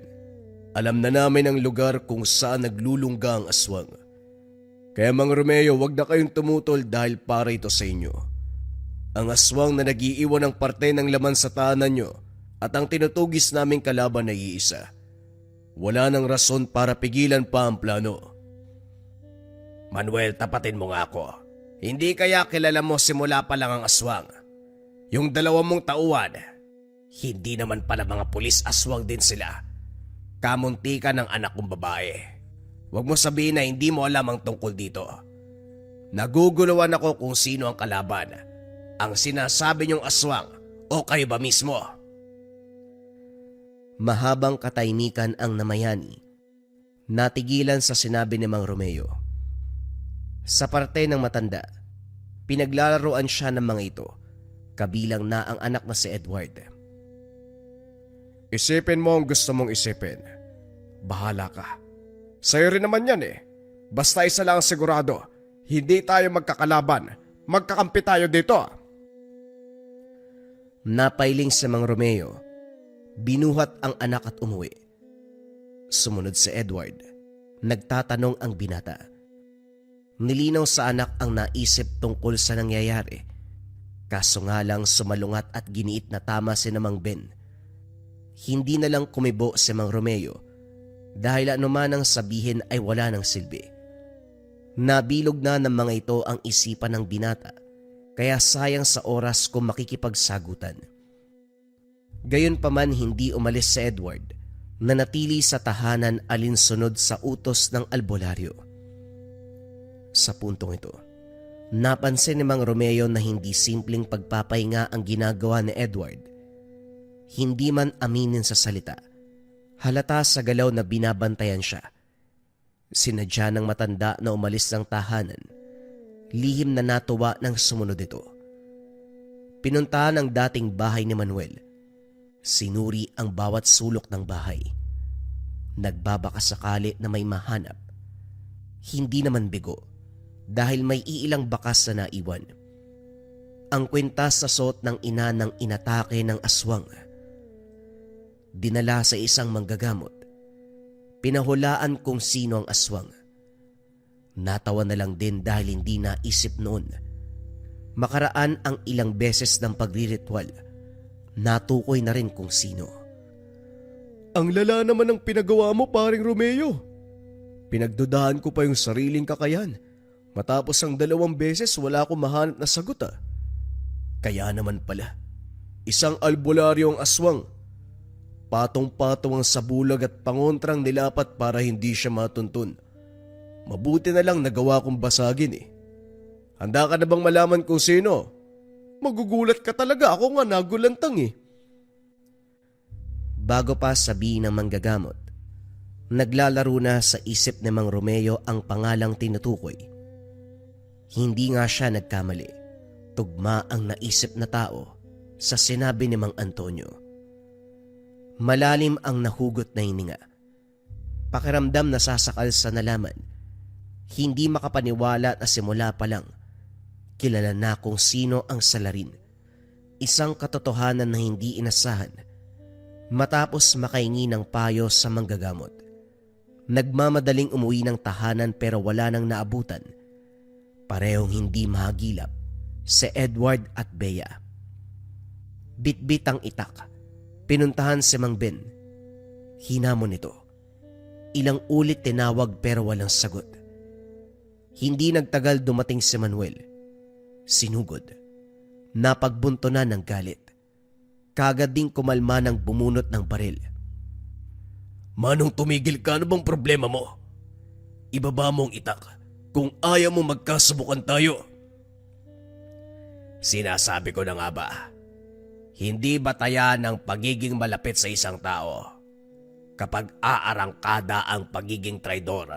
Alam na namin ang lugar kung saan naglulungga ang aswang. Kaya Mang Romeo, wag na kayong tumutol dahil para ito sa inyo. Ang aswang na nag-iiwan ng parte ng laman sa tahanan nyo at ang tinutugis naming kalaban ay iisa. Wala nang rason para pigilan pa ang plano. Manuel, tapatin mo nga ako. Hindi kaya kilala mo simula pa lang ang aswang? Yung 2 mong tauhan, hindi naman pala mga pulis aswang din sila. Kamuntikan ng anak kong babae. Huwag mo sabihin na hindi mo alam ang tungkol dito. Naguguluhan ako kung sino ang kalaban. Ang sinasabi niyong aswang o kayo ba mismo? Mahabang katahimikan ang namayani. Natigilan sa sinabi ni Mang Romeo. Sa parte ng matanda, pinaglalaroan siya ng mga ito, kabilang na ang anak na si Edward. Isipin mo ang gusto mong isipin. Bahala ka. Sa'yo rin naman yan eh. Basta isa lang ang sigurado, hindi tayo magkakalaban. Magkakampi tayo dito. Napailing si Mang Romeo. Binuhat ang anak at umuwi. Sumunod si Edward. Nagtatanong ang binata. Nilinaw sa anak ang naisip tungkol sa nangyayari. Kaso nga lang sumalungat at giniit na tama si Mang Ben. Hindi na lang kumibo si Mang Romeo dahil anuman ang sabihin ay wala ng silbi. Nabilog na ng mga ito ang isipan ng binata, kaya sayang sa oras kung makikipagsagutan. Gayunpaman hindi umalis si Edward, na natili sa tahanan alinsunod sa utos ng albularyo. Sa puntong ito, napansin ni Mang Romeo na hindi simpleng pagpapahinga ang ginagawa ni Edward. Hindi man aminin sa salita, halata sa galaw na binabantayan siya. Sinadya ng matanda na umalis ng tahanan. Lihim na natuwa ng sumunod ito. Pinuntahan ang dating bahay ni Manuel. Sinuri ang bawat sulok ng bahay. Nagbabaka sakali na may mahanap. Hindi naman bigo dahil may iilang bakas na naiwan. Ang kwintas sa suot ng ina ng inatake ng aswang. Dinala sa isang manggagamot. Pinahulaan kung sino ang aswang. Natawa na lang din dahil hindi naisip noon. Makaraan ang ilang beses ng pagriritual. Natukoy na rin kung sino. Ang lala naman ng pinagawa mo, paring Romeo. Pinagdudahan ko pa yung sariling kakayan. Matapos ang 2 beses wala akong mahanap na sagot ah. Kaya naman pala, isang albularyo ang aswang. Patong-patong ang sabulag at pangontrang nilapat para hindi siya matuntun. Mabuti na lang nagawa kong basagin eh. Handa ka na bang malaman kung sino? Magugulat ka talaga, ako nga nagulantang eh. Bago pa sabihin ng manggagamot, naglalaro na sa isip ni Mang Romeo ang pangalang tinutukoy. Hindi nga siya nagkamali. Tugma ang naisip na tao sa sinabi ni Mang Antonio. Malalim ang nahugot na hininga. Pakiramdam na sasakal sa nalaman. Hindi makapaniwala na simula pa lang, kilala na kung sino ang salarin. Isang katotohanan na hindi inasahan. Matapos makahingi ng payo sa manggagamot, nagmamadaling umuwi ng tahanan pero wala nang naabutan. Parehong hindi mahagilap si Edward at Bea. Bitbit ang itak. Pinuntahan si Mang Ben. Hinamon ito. Ilang ulit tinawag pero walang sagot. Hindi nagtagal dumating si Manuel. Sinugod. Napagbunto na ng galit. Kagad ding kumalma ng bumunot ng baril. Manong tumigil ka, ano bang problema mo? Ibaba mo ang itak. Kung ayaw mo magkasubukan tayo. Sinasabi ko na nga ba, hindi batayan ng pagiging malapit sa isang tao. Kapag aarangkada ang pagiging traidor,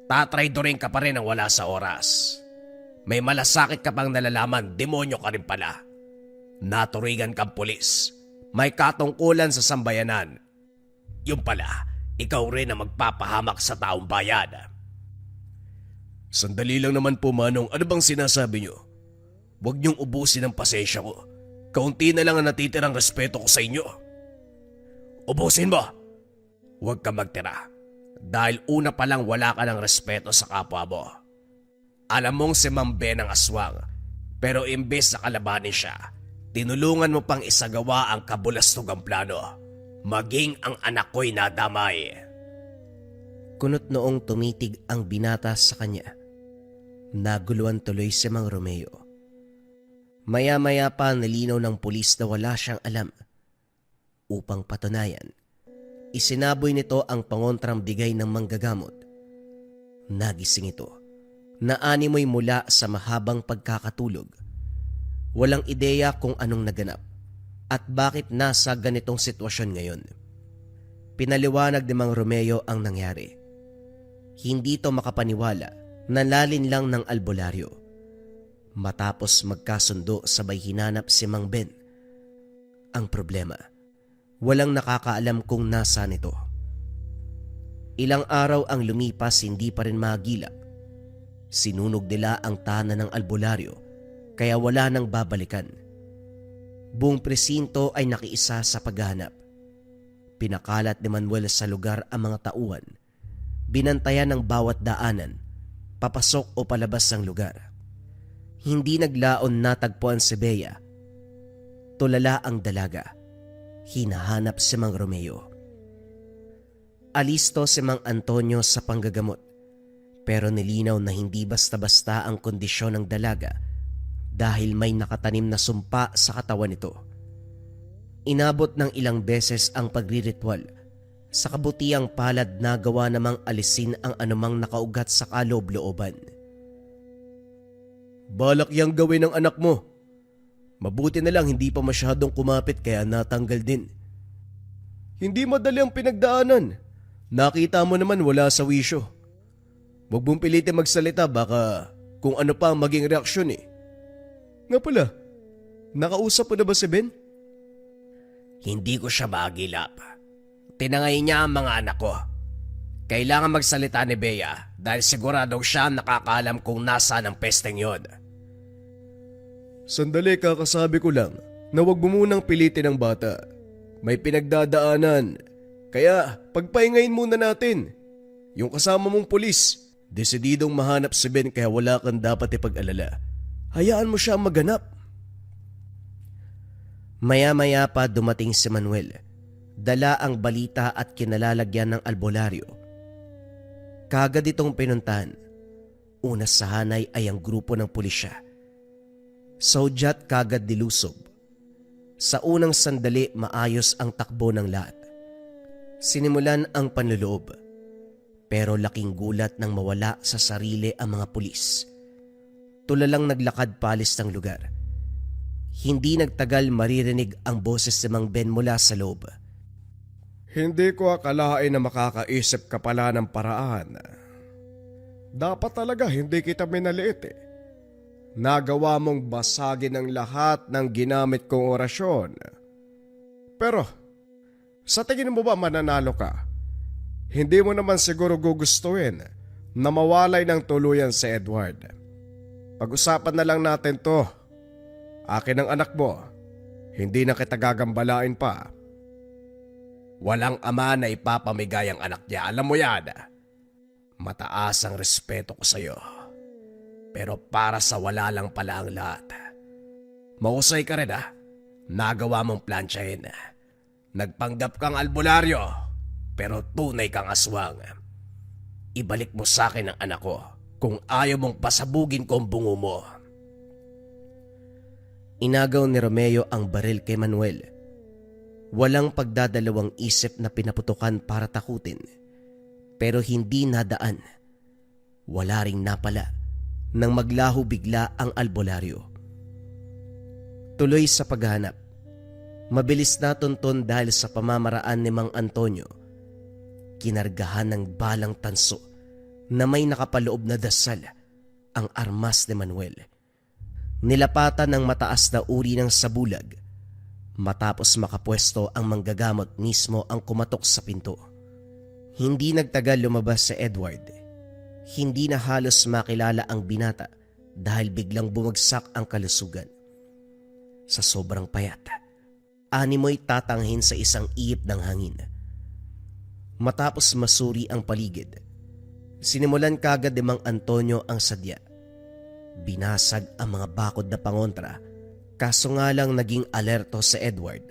tatraidorin ka pa rin ang wala sa oras. May malasakit ka pang nalalaman, demonyo ka rin pala. Naturigan kang pulis, may katungkulan sa sambayanan. Yung pala, ikaw rin ang magpapahamak sa taong bayan. Sandali lang naman po, Manong. Ano bang sinasabi nyo? Huwag niyong ubusin ang pasensya ko. Kaunti na lang ang natitirang respeto ko sa inyo. Ubusin mo! Huwag ka magtira. Dahil una pa lang wala ka ng respeto sa kapwa mo. Alam mong si Ma'am Ben ang aswang. Pero imbes na kalabanin siya, tinulungan mo pang isagawa ang kabulastugang plano. Maging ang anak ko'y nadamay. Kunot noong tumitig ang binata sa kanya. Naguluhan tuloy si Mang Romeo. Maya-maya pa nalinaw ng pulis na wala siyang alam. Upang patunayan, isinaboy nito ang pangontrang bigay ng manggagamot. Nagising ito. Naanimoy mula sa mahabang pagkakatulog. Walang ideya kung anong naganap at bakit nasa ganitong sitwasyon ngayon. Pinaliwanag ni Mang Romeo ang nangyari. Hindi ito makapaniwala na lalin lang ng albularyo. Matapos magkasundo sabay hinanap si Mang Ben. Ang problema, walang nakakaalam kung nasaan ito. Ilang araw ang lumipas, hindi pa rin magilap. Sinunog nila ang tahanan ng albularyo kaya wala nang babalikan. Buong presinto ay nakiisa sa paghahanap. Pinakalat ni Manuel sa lugar ang mga tauhan. Binantayan ng bawat daanan, papasok o palabas ng lugar. Hindi naglaon natagpuan si Bea. Tulala ang dalaga. Hinahanap si Mang Romeo. Alisto si Mang Antonio sa panggagamot. Pero nilinaw na hindi basta-basta ang kondisyon ng dalaga dahil may nakatanim na sumpa sa katawan nito. Inabot ng ilang beses ang pagriritual. Sa kabutiang palad nagawa namang alisin ang anumang nakaugat sa kaloob-looban. Balak yang gawin ng anak mo. Mabuti na lang hindi pa masyadong kumapit kaya natanggal din. Hindi madali ang pinagdaanan. Nakita mo naman wala sa wisyo. Huwag mong pilitin magsalita, baka kung ano pa ang maging reaksyon eh. Nga pala, nakausap mo na ba si Ben? Hindi ko siya maagilap. Tinangay niya ang mga anak ko. Kailangan magsalita ni Bea dahil siguradong siya nakakaalam kung nasaan ang pesteng yon. Sandali, kakasabi ko lang na huwag mo munang pilitin ang bata. May pinagdadaanan. Kaya pagpahingayin muna natin. Yung kasama mong pulis, desididong mahanap si Ben kaya wala kang dapat ipag-alala. Hayaan mo siya maganap. Maya-maya pa dumating si Manuel. Dala ang balita at kinalalagyan ng albularyo. Kagad itong pinuntahan. Una sa hanay ay ang grupo ng pulisya. Sodyat kagad dilusob. Sa unang sandali maayos ang takbo ng lahat. Sinimulan ang panluloob. Pero laking gulat nang mawala sa sarili ang mga pulis. Tulalang naglakad palis ng lugar. Hindi nagtagal maririnig ang boses ni Mang Ben mula sa loob. Hindi ko akalain na makakaisip ka pala ng paraan. Dapat talaga hindi kita minaliit eh. Nagawa mong basagin ang lahat ng ginamit kong orasyon. Pero, sa tingin mo ba mananalo ka? Hindi mo naman siguro gugustuhin na mawalay ng tuluyan si Edward. Pag-usapan na lang natin to. Akin ang anak mo. Hindi na kita gagambalain pa. Walang ama na ipapamigay ang anak niya. Alam mo yan. Mataas ang respeto ko sa'yo. Pero para sa wala lang pala ang lahat. Mahusay ka rin ha. Nagawa mong plansyahin. Nagpanggap kang albularyo. Pero tunay kang aswang. Ibalik mo sa akin ang anak ko kung ayaw mong pasabugin ko ang bungo mo. Inagaw ni Romeo ang baril kay Manuel. Walang pagdadalawang isip na pinaputukan para takutin. Pero hindi nadaan. Wala ring napala nang maglaho bigla ang albularyo. Tuloy sa paghahanap, mabilis na tunton dahil sa pamamaraan ni Mang Antonio. Kinargahan ng balang tanso na may nakapaloob na dasal ang armas ni Manuel. Nilapatan ng mataas na uri ng sabulag. Matapos makapwesto ang manggagamot mismo ang kumatok sa pinto. Hindi nagtagal lumabas si Edward. Hindi na halos makilala ang binata dahil biglang bumagsak ang kalusugan. Sa sobrang payat, animoy tatanghin sa isang iip ng hangin. Matapos masuri ang paligid, sinimulan kagad ni Mang Antonio ang sadya. Binasag ang mga bakod na pangontra, kaso nga lang naging alerto sa Edward.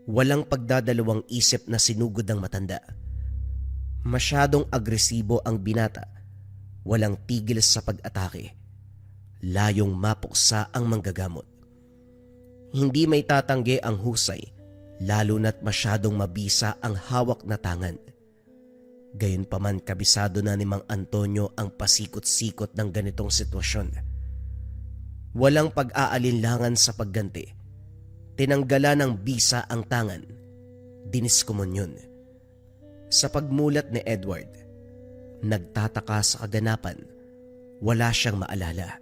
Walang pagdadalawang isip na sinugod ang matanda. Masyadong agresibo ang binata. Walang tigil sa pag-atake. Layong mapuksa ang manggagamot. Hindi may tatanggi ang husay, lalo na't masyadong mabisa ang hawak na tangan. Gayunpaman kabisado na ni Mang Antonio ang pasikot-sikot ng ganitong sitwasyon. Walang pag-aalinlangan sa pagganti. Tinanggalan ng bisa ang tangan. Diniskumon yun. Sa pagmulat ni Edward, nagtataka sa kaganapan, wala siyang maalala.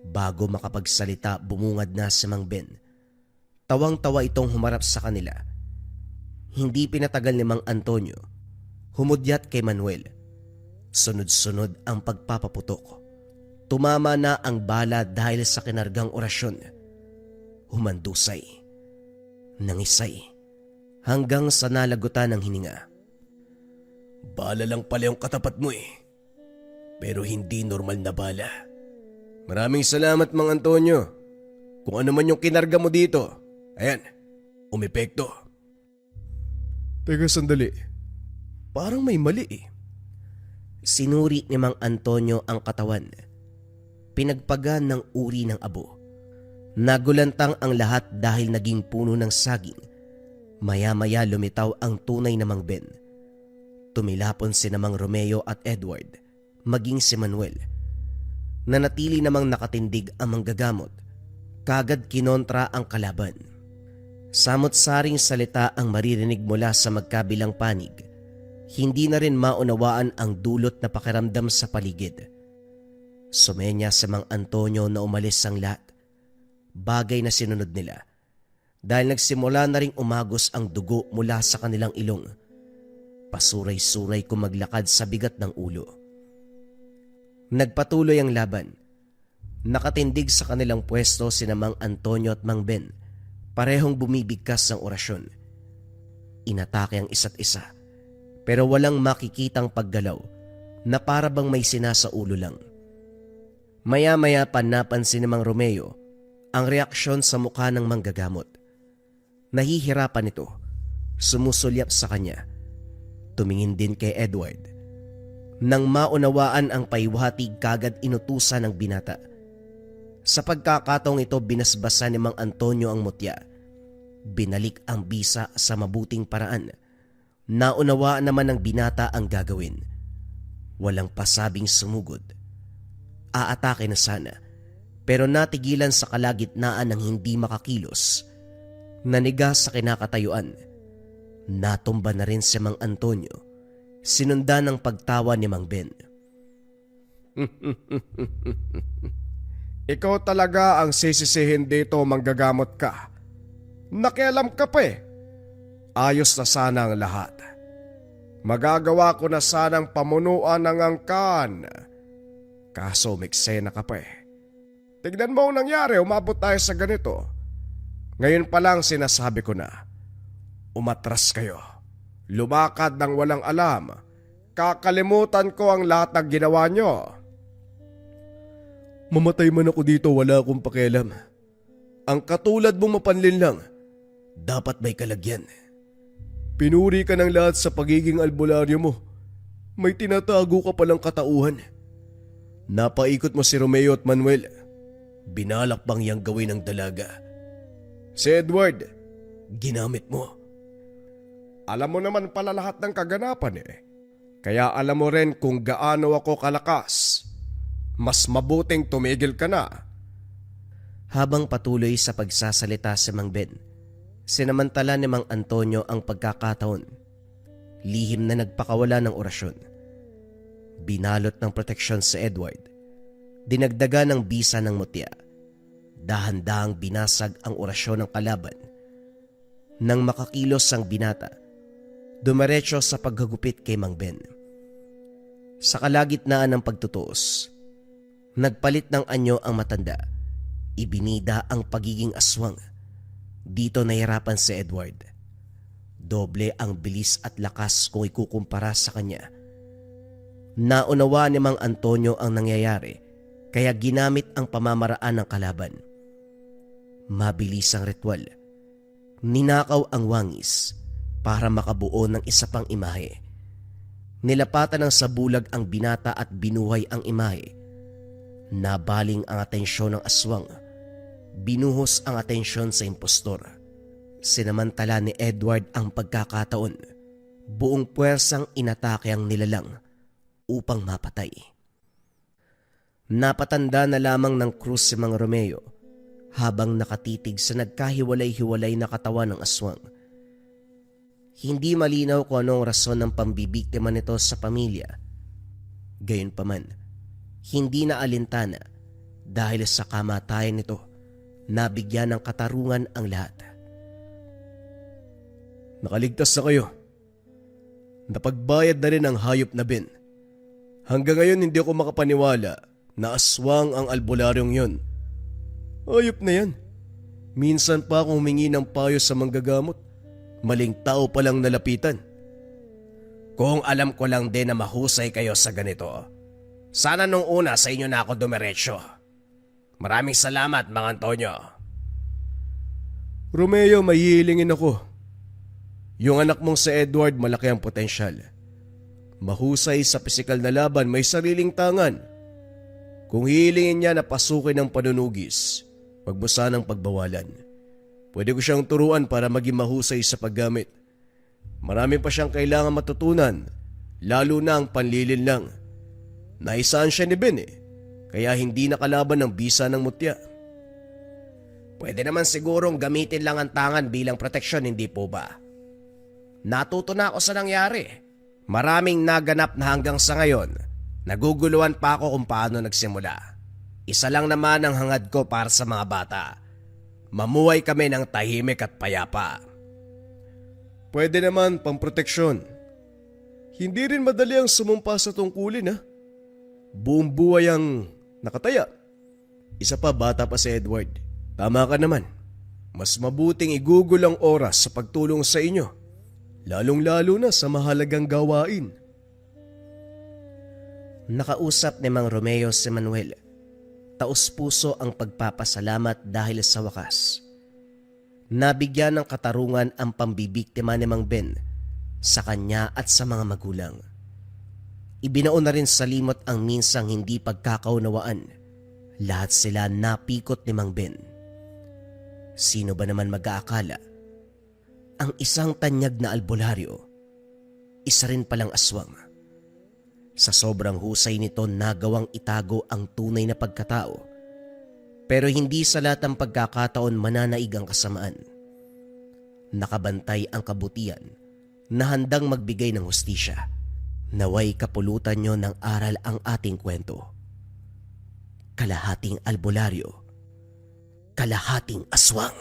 Bago makapagsalita, bumungad na si Mang Ben. Tawang-tawa itong humarap sa kanila. Hindi pinatagal ni Mang Antonio. Humudyat kay Manuel. Sunod-sunod ang pagpapaputok. Tumama na ang bala dahil sa kinargang orasyon. Humandusay. Nangisay. Hanggang sa nalagutan ng hininga. Bala lang pala yung katapat mo eh. Pero hindi normal na bala. Maraming salamat, Mang Antonio. Kung ano man yung kinarga mo dito, ayan, umepekto. Teka sandali, parang may mali eh. Sinuri ni Mang Antonio ang katawan. Pinagpagan ng uri ng abo. Nagulantang ang lahat dahil naging puno ng saging. Maya-maya lumitaw ang tunay na Mang Ben. Tumilapon si Mang Romeo at Edward, maging si Manuel. Nanatili namang nakatindig ang manggagamot. Kagad kinontra ang kalaban. Samot-saring salita ang maririnig mula sa magkabilang panig. Hindi na rin maunawaan ang dulot na pakiramdam sa paligid. Sumenya sa Mang Antonio na umalis ang lahat. Bagay na sinunod nila. Dahil nagsimula na ring umagos ang dugo mula sa kanilang ilong. Pasuray-suray kung maglakad sa bigat ng ulo. Nagpatuloy ang laban. Nakatindig sa kanilang pwesto sina Mang Antonio at Mang Ben, parehong bumibigkas ng orasyon. Inatake ang isa't isa, pero walang makikitang paggalaw na para bang may sinasa ulo lang. Maya-maya pa napansin ni Mang Romeo ang reaksyon sa mukha ng manggagamot. Nahihirapan ito, sumusulyap sa kanya. Tumingin din kay Edward. Nang maunawaan ang paiwatig, kagad inutusan ng binata. Sa pagkakataong ito, binasbasan ni Mang Antonio ang mutya. Binalik ang bisa sa mabuting paraan. Naunawaan naman ng binata ang gagawin. Walang pasabing sumugod. Aatake na sana, pero natigilan sa kalagitnaan ng hindi makakilos. Naniga sa kinakatayuan. Natumba na rin si Mang Antonio. Sinundan ng pagtawa ni Mang Ben. Ikaw talaga ang sisisihin dito, manggagamot ka. Nakialam ka pa eh. Ayos na sana ang lahat. Magagawa ko na sanang pamunuan ng angkan. Kaso miksena ka pa eh. Tignan mo ang nangyari, umabot tayo sa ganito. Ngayon pa lang sinasabi ko na, umatras kayo. Lumakad ng walang alam. Kakalimutan ko ang lahat ng ginawa nyo. Mamatay man ako dito, wala akong pakialam. Ang katulad mong mapanlin lang, dapat may kalagyan. Pinuri ka ng lahat sa pagiging albularyo mo. May tinatago ka palang katauhan. Napaikot mo si Romeo at Manuel. Binalak bang yang gawin ng dalaga? Si Edward, ginamit mo. Alam mo naman pala lahat ng kaganapan eh. Kaya alam mo rin kung gaano ako kalakas. Mas mabuting tumigil ka na. Habang patuloy sa pagsasalita si Mang Ben, sinamantala ni Mang Antonio ang pagkakataon. Lihim na nagpakawala ng orasyon. Binalot ng proteksyon si Edward. Dinagdagan ng bisa ng mutya. Dahan-dahang binasag ang orasyon ng kalaban. Nang makakilos ang binata, dumiretso sa paghagupit kay Mang Ben. Sa kalagitnaan ng pagtutuos, nagpalit ng anyo ang matanda. Ibinida ang pagiging aswang. Dito nahirapan si Edward. Doble ang bilis at lakas kung ikukumpara sa kanya. Naunawa ni Mang Antonio ang nangyayari, kaya ginamit ang pamamaraan ng kalaban. Mabilis ang ritual. Ninakaw ang wangis para makabuo ng isa pang imahe. Nilapatan ng sabulag ang binata at binuhay ang imahe. Nabaling ang atensyon ng aswang. Binuhos ang atensyon sa impostor. Sinamantala ni Edward ang pagkakataon. Buong puwersang inatake ang nilalang upang mapatay. Napatanda na lamang ng krus si Mang Romeo habang nakatitig sa nagkahiwalay-hiwalay na katawan ng aswang. Hindi malinaw kung anong rason ng pambibiktima nito sa pamilya. Gayunpaman, hindi na alintana dahil sa kamatayan nito, nabigyan ng katarungan ang lahat. Nakaligtas na kayo. Napagbayad na rin ang hayop na Ben. Hanggang ngayon hindi ako makapaniwala na aswang ang albularyong yun. Hayop na yan. Minsan pa akong humingi ng payo sa manggagamot. Maling tao palang nalapitan. Kung alam ko lang din na mahusay kayo sa ganito, sana nung una sa inyo na ako dumiretso. Maraming salamat, Mang Antonio. Romeo, mahihilingin ako. Yung anak mong si Edward malaki ang potensyal. Mahusay sa pisikal na laban, may sariling tangan. Kung hihilingin niya na pasukin ng panunugis, wag mo sanang pagbawalan. Pwede ko siyang turuan para maging mahusay sa paggamit. Marami pa siyang kailangan matutunan, lalo na ang panlilin lang. Naisaan siya ni Ben kaya hindi nakalaban ng bisa ng mutya. Pwede naman sigurong gamitin lang ang tangan bilang proteksyon, hindi po ba? Natuto na ako sa nangyari. Maraming naganap na hanggang sa ngayon. Naguguluhan pa ako kung paano nagsimula. Isa lang naman ang hangad ko para sa mga bata. Mamuhay kami ng tahimik at payapa. Pwede naman pamproteksyon. Hindi rin madali ang sumumpa sa tungkulin ha. Buong buhay ang nakataya. Isa pa, bata pa si Edward. Tama ka naman. Mas mabuting igugol ang oras sa pagtulong sa inyo. Lalong-lalo na sa mahalagang gawain. Nakausap ni Mang Romeo si Manuel. Taos-puso ang pagpapasalamat dahil sa wakas. Nabigyan ng katarungan ang pambibiktima ni Mang Ben sa kanya at sa mga magulang. Ibinao na rin sa limot ang minsang hindi pagkakaunawaan. Lahat sila napikot ni Mang Ben. Sino ba naman mag-aakala? Ang isang tanyag na albularyo, isa rin palang aswang. Sa sobrang husay nito nagawang itago ang tunay na pagkatao. Pero hindi sa lahat ng pagkakataon mananaig ang kasamaan. Nakabantay ang kabutihan na handang magbigay ng hustisya. Naway kapulutan nyo ng aral ang ating kwento. Kalahating albularyo, kalahating aswang.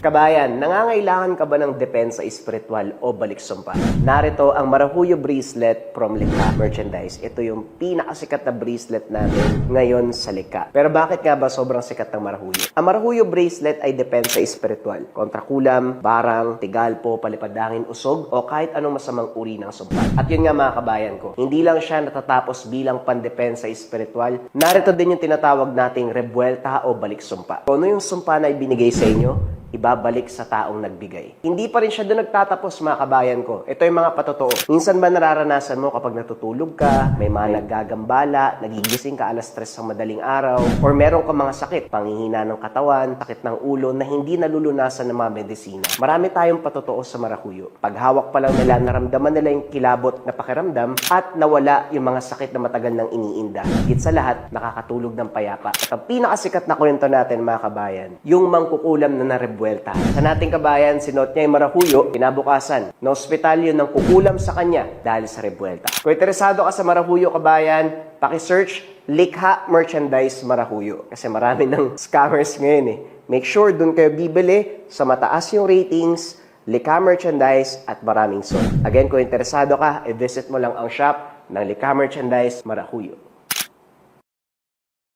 Kabayan, nangangailangan ka ba ng depensa espiritual o baliksumpa? Narito ang Marahuyo Bracelet from Lika Merchandise. Ito yung pinakasikat na bracelet natin ngayon sa Lika. Pero bakit nga ba sobrang sikat ng Marahuyo? Ang Marahuyo Bracelet ay depensa espiritual. Kontra kulam, barang, tigalpo, palipadangin, usog, o kahit anong masamang uri ng sumpa. At yun nga mga kabayan ko, hindi lang siya natatapos bilang pandepensa espiritual. Narito din yung tinatawag nating rebuelta o baliksumpa. Kung ano yung sumpa na ibinigay sa inyo, ibabalik sa taong nagbigay. Hindi pa rin siya doon nagtatapos, mga kabayan ko. Ito yung mga patotoo. Minsan ba nararanasan mo kapag natutulog ka, may mga naggagambala, nagigising ka alas 3 ng madaling araw, or meron ka mga sakit, panghihina ng katawan, sakit ng ulo na hindi nalulunasan ng mga medisina. Marami tayong patotoo sa marahuyo. Pag hawak pa lang nila, naramdaman nila yung kilabot na pakiramdam at nawala yung mga sakit na matagal nang iniinda. Higit sa lahat, nakakatulog ng payapa. At ang pinakasikat na kwento natin, mga kabayan, yung mangkukulam na narebuelta. Sa nating kabayan, sinuot niya yung marahuyo, kinabukasan, na ospital yun ng kukulam sa kanya dahil sa rebuelta. Kung interesado ka sa marahuyo, kabayan, paki-search Likha Merchandise Marahuyo. Kasi marami ng scammers ngayon eh. Make sure dun kayo bibili sa mataas yung ratings, Likha Merchandise at maraming sold. Again, kung interesado ka, i-visit mo lang ang shop ng Likha Merchandise Marahuyo.